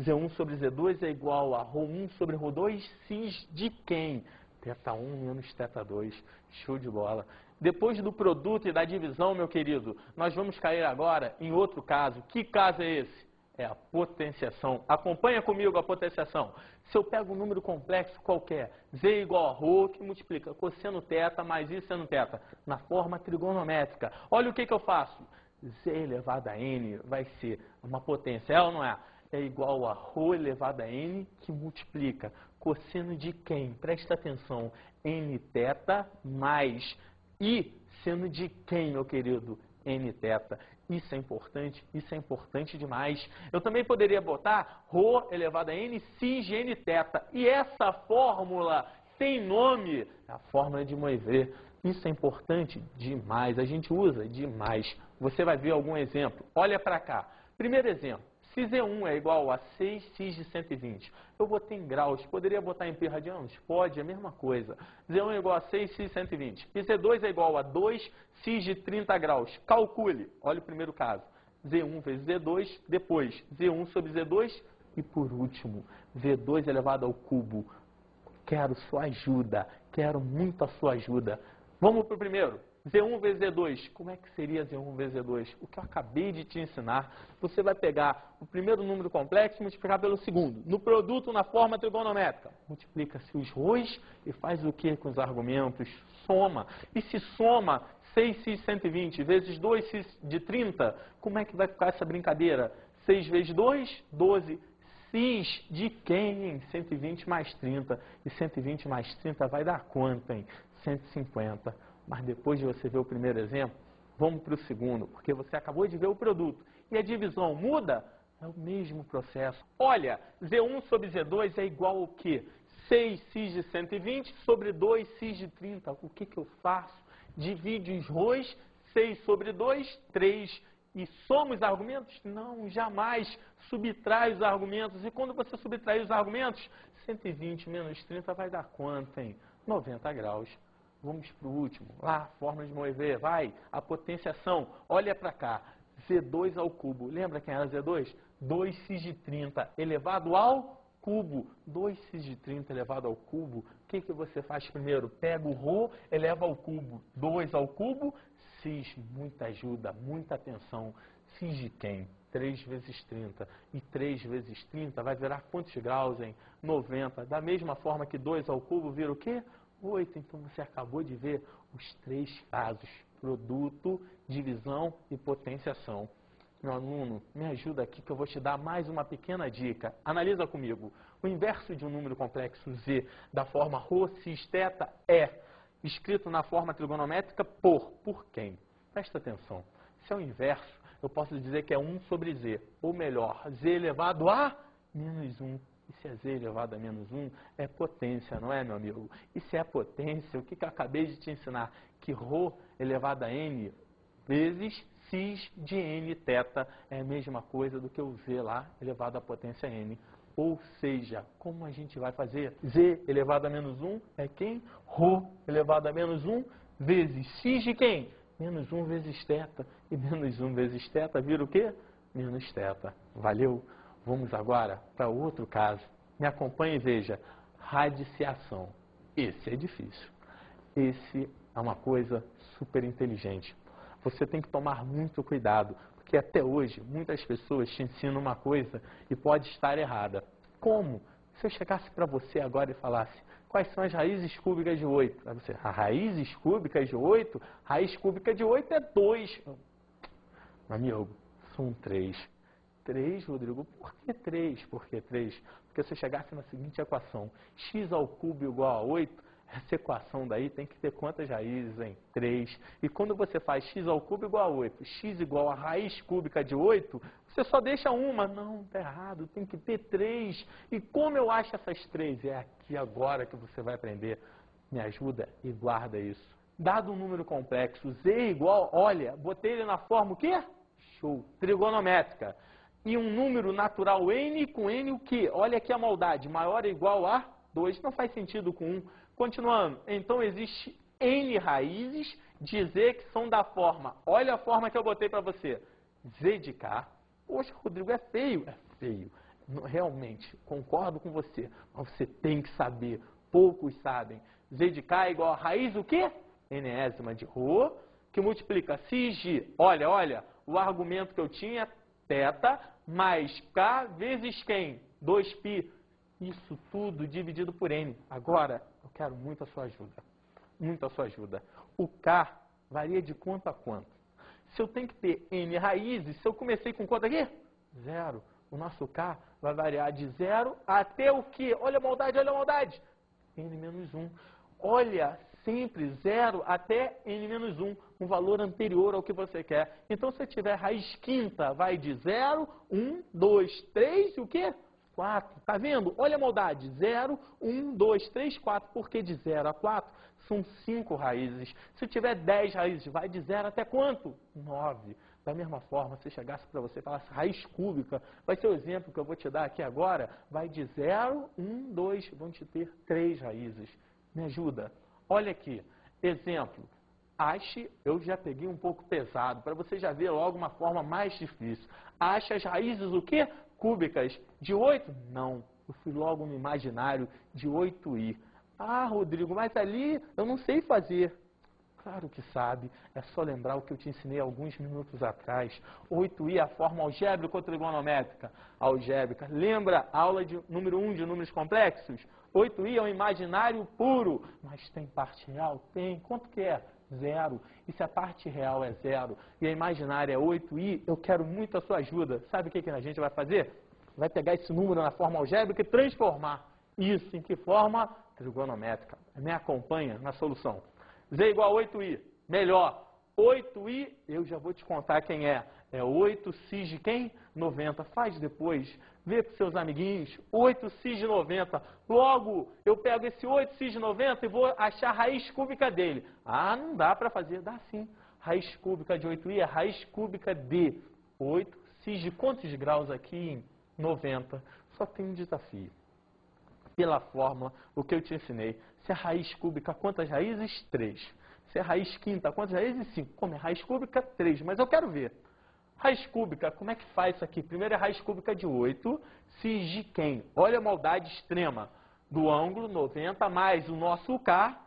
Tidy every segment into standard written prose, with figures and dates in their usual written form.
Z1 sobre Z2 é igual a Rho1 sobre Rho2, cis de quem? Θ1 menos θ2. Show de bola. Depois do produto e da divisão, meu querido, nós vamos cair agora em outro caso. Que caso é esse? É a potenciação. Acompanha comigo a potenciação. Se eu pego um número complexo qualquer, z igual a ρ, que multiplica cosseno θ mais i seno θ, na forma trigonométrica. Olha o que eu faço. Z elevado a n vai ser uma potência, é ou não é? É igual a ρ elevado a n, que multiplica cosseno de quem? Presta atenção. Nθ mais i seno de quem, meu querido? Nθ. Isso é importante demais. Eu também poderia botar ρ elevado a n cis de nθ. E essa fórmula tem nome, é a fórmula de Moivre. Isso é importante demais, a gente usa demais. Você vai ver algum exemplo. Olha para cá. Primeiro exemplo. Se Z1 é igual a 6 cis de 120, eu botei em graus, poderia botar em pi radianos? Pode, é a mesma coisa. Z1 é igual a 6 cis de 120. E Z2 é igual a 2 cis de 30 graus. Calcule. Olha o primeiro caso. Z1 vezes Z2, depois Z1 sobre Z2 e, por último, V2 elevado ao cubo. Quero sua ajuda, quero muito a sua ajuda. Vamos para o primeiro. Z1 vezes Z2. Como é que seria Z1 vezes Z2? O que eu acabei de te ensinar. Você vai pegar o primeiro número complexo e multiplicar pelo segundo. No produto, na forma trigonométrica. Multiplica-se os ρ's e faz o que com os argumentos? Soma. E se soma 6 cis 120 vezes 2 cis de 30, como é que vai ficar essa brincadeira? 6 vezes 2, 12. Cis de quem, hein? 120 mais 30. E 120 mais 30 vai dar quanto, hein? 150. Mas depois de você ver o primeiro exemplo, vamos para o segundo, porque você acabou de ver o produto. E a divisão muda? É o mesmo processo. Olha, Z1 sobre Z2 é igual ao quê? 6 cis de 120 sobre 2 cis de 30. O que eu faço? Divide os ρ's, 6 sobre 2, 3. E soma os argumentos? Não, jamais. Subtrai os argumentos. E quando você subtrair os argumentos, 120 menos 30 vai dar quanto, hein? 90 graus. Vamos para o último. Lá, forma de Moivre. Vai, a potenciação. Olha para cá. Z2 ao cubo. Lembra quem era Z2? 2 cis de 30 elevado ao cubo. 2 cis de 30 elevado ao cubo. O que você faz primeiro? Pega o ρ, eleva ao cubo. 2 ao cubo. Cis, muita ajuda, muita atenção. Cis de quem? 3 vezes 30. E 3 vezes 30 vai virar quantos graus, hein? 90. Da mesma forma que 2 ao cubo vira o quê? 8. Então você acabou de ver os 3 casos. Produto, divisão e potenciação. Meu aluno, me ajuda aqui que eu vou te dar mais uma pequena dica. Analisa comigo. O inverso de um número complexo Z da forma ρ cis θ é escrito na forma trigonométrica por quem? Presta atenção. Se é o inverso, eu posso dizer que é 1 sobre Z. Ou melhor, Z elevado a menos 1. E se é Z elevado a menos 1, é potência, não é, meu amigo? E se é potência, o que eu acabei de te ensinar? Que ρ elevado a n vezes cis de nθ é a mesma coisa do que o Z lá elevado à potência n. Ou seja, como a gente vai fazer? Z elevado a menos 1 é quem? ρ elevado a menos 1 vezes x de quem? Menos 1 vezes θ. E menos 1 vezes θ vira o quê? Menos θ. Valeu? Vamos agora para outro caso. Me acompanhe e veja. Radiciação. Esse é difícil. Esse é uma coisa super inteligente. Você tem que tomar muito cuidado, porque até hoje muitas pessoas te ensinam uma coisa e pode estar errada. Como? Se eu chegasse para você agora e falasse, quais são as raízes cúbicas de 8? Aí você, raízes cúbicas de 8? Raiz cúbica de 8 é 2. Meu amigo, são 3. 3, Rodrigo, por que 3? Por que 3? Porque se eu chegasse na seguinte equação, x ao cubo igual a 8, essa equação daí tem que ter quantas raízes, hein? 3. E quando você faz x ao cubo igual a 8, x igual a raiz cúbica de 8, você só deixa uma. Não, está errado, tem que ter 3. E como eu acho essas 3? É aqui agora que você vai aprender. Me ajuda e guarda isso. Dado um número complexo, z igual, olha, botei ele na forma o quê? Show, trigonométrica. E um número natural n com n o quê? Olha aqui a maldade, maior ou igual a 2. Não faz sentido com 1. Continuando, então existe n raízes de z que são da forma, olha a forma que eu botei para você, z de k. Poxa, Rodrigo, é feio. É feio. Realmente, concordo com você, mas você tem que saber, poucos sabem. Z de K é igual a raiz o quê? Enésima de Rho, que multiplica cis de, olha, o argumento que eu tinha, θ, mais K vezes quem? 2π. Isso tudo dividido por N. Agora, eu quero muito a sua ajuda. Muito a sua ajuda. O K varia de quanto a quanto? Se eu tenho que ter N raízes, se eu comecei com quanto aqui? 0. O nosso K vai variar de 0 até o quê? Olha a maldade, olha a maldade. N menos 1. Olha, sempre 0 até N menos 1. Um valor anterior ao que você quer. Então, se eu tiver raiz quinta, vai de 0, 1, 2, 3 e o quê? 4. Tá vendo? Olha a maldade. 0, 1, 2, 3, 4. Porque de 0 a 4 são 5 raízes. Se eu tiver 10 raízes, vai de 0 até quanto? 9. Da mesma forma, se chegasse para você e falasse raiz cúbica, vai ser o exemplo que eu vou te dar aqui agora, vai de 0, 1, 2, vão te ter 3 raízes. Me ajuda? Olha aqui, exemplo. Ache, eu já peguei um pouco pesado, para você já ver logo uma forma mais difícil. Ache as raízes o quê? Cúbicas. De 8? Não. Eu fui logo no imaginário de 8i. Ah, Rodrigo, mas ali eu não sei fazer. Claro que sabe, é só lembrar o que eu te ensinei alguns minutos atrás. 8i é a forma algébrica ou trigonométrica? Algébrica. Lembra a aula de número 1 de números complexos? 8i é um imaginário puro, mas tem parte real? Tem. Quanto que é? 0. E se a parte real é 0 e a imaginária é 8i, eu quero muito a sua ajuda. Sabe o que a gente vai fazer? Vai pegar esse número na forma algébrica e transformar isso em que forma? Trigonométrica. Me acompanha na solução. Z igual a 8i. Melhor, 8i, eu já vou te contar quem é. É 8 cis de quem? 90. Faz depois. Vê com seus amiguinhos. 8 cis de 90. Logo, eu pego esse 8 cis de 90 e vou achar a raiz cúbica dele. Ah, não dá para fazer. Dá sim. Raiz cúbica de 8i é raiz cúbica de 8 cis de quantos graus aqui? 90. Só tem um desafio. Pela fórmula, o que eu te ensinei. Se a raiz cúbica, quantas raízes? 3. Se a raiz quinta, quantas raízes? 5. Como é raiz cúbica? 3. Mas eu quero ver. Raiz cúbica, como é que faz isso aqui? Primeiro é raiz cúbica de 8. Cis de quem? Olha a maldade extrema. Do ângulo 90 mais o nosso K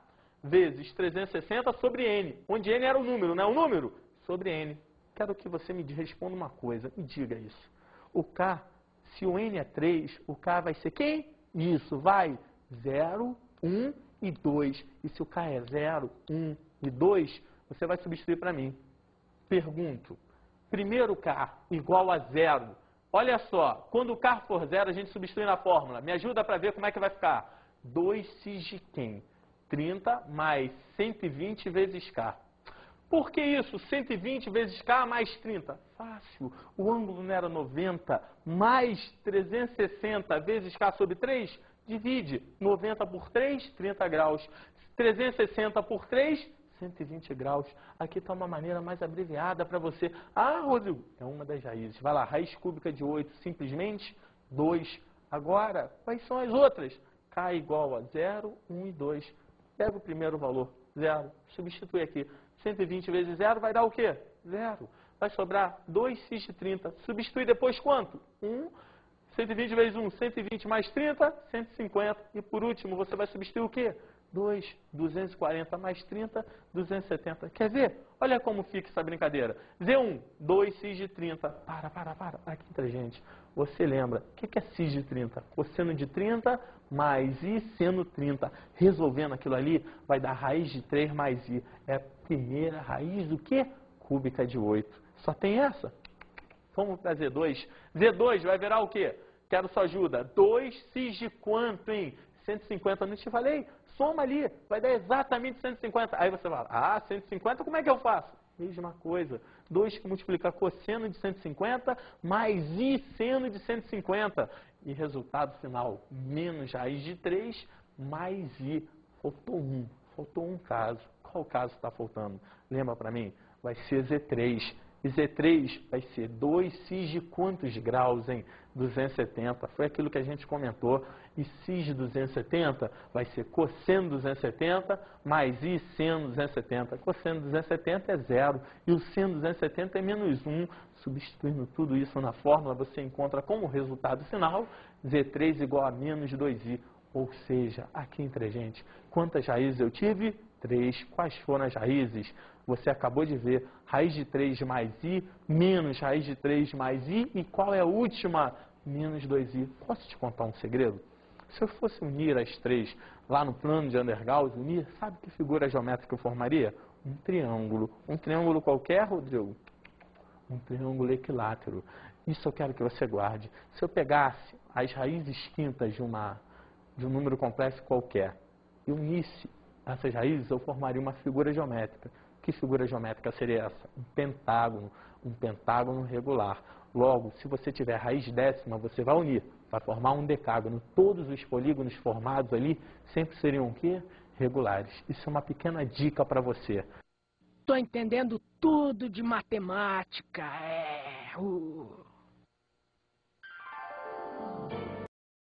vezes 360 sobre N. Onde N era o número, não é o número? Sobre N. Quero que você me responda uma coisa. Me diga isso. O K, se o N é 3, o K vai ser quem? Isso, vai 0, 1 e 2. E se o K é 0, 1 e 2, você vai substituir para mim. Pergunto, primeiro K igual a 0. Olha só, quando o K for 0, a gente substitui na fórmula. Me ajuda para ver como é que vai ficar. 2 cis de quem? 30 mais 120 vezes K. Por que isso? 120 vezes K mais 30. Fácil. O ângulo não era 90 mais 360 vezes K sobre 3? Divide. 90 por 3, 30 graus. 360 por 3, 120 graus. Aqui está uma maneira mais abreviada para você. Ah, Rodrigo, é uma das raízes. Vai lá, raiz cúbica de 8, simplesmente 2. Agora, quais são as outras? K igual a 0, 1 e 2. Pega o primeiro valor, 0. Substitui aqui. 120 vezes 0 vai dar o quê? 0. Vai sobrar 2 cis de 30. Substitui depois quanto? 1. 120 vezes 1, 120 mais 30, 150. E por último, você vai substituir o quê? 2. 240 mais 30, 270. Quer ver? Olha como fica essa brincadeira. Z1, 2 cis de 30. Para. Aqui entre a gente. Você lembra, o que é cis de 30? Cosseno de 30 mais i seno 30. Resolvendo aquilo ali, vai dar raiz de 3 mais i. É a primeira raiz do quê? Cúbica de 8. Só tem essa? Vamos para Z2. Z2 vai virar o quê? Quero sua ajuda. 2 cis de quanto, hein? 150, não te falei? Soma ali, vai dar exatamente 150. Aí você fala, ah, 150, como é que eu faço? Mesma coisa. 2 que multiplica cosseno de 150 mais i seno de 150. E resultado final, menos raiz de 3 mais i. Faltou um caso. Qual caso está faltando? Lembra para mim? Vai ser Z3. E Z3 vai ser 2 de quantos graus, hein? 270. Foi aquilo que a gente comentou. E de 270 vai ser cosseno 270 mais I seno 270. Cosseno 270 é 0 e o seno 270 é menos 1. Substituindo tudo isso na fórmula, você encontra como resultado final Z3 igual a menos 2I. Ou seja, aqui entre a gente, quantas raízes eu tive? 3. Quais foram as raízes? Você acabou de ver, raiz de 3 mais I, menos raiz de 3 mais I, e qual é a última? Menos 2I. Posso te contar um segredo? Se eu fosse unir as três lá no plano de Undergauss, unir, sabe que figura geométrica eu formaria? Um triângulo. Um triângulo qualquer, Rodrigo? Um triângulo equilátero. Isso eu quero que você guarde. Se eu pegasse as raízes quintas de um número complexo qualquer e unisse essas raízes, eu formaria uma figura geométrica. Que figura geométrica seria essa? Um pentágono regular. Logo, se você tiver raiz décima, você vai unir, vai formar um decágono. Todos os polígonos formados ali sempre seriam o quê? Regulares. Isso é uma pequena dica para você. Tô entendendo tudo de matemática.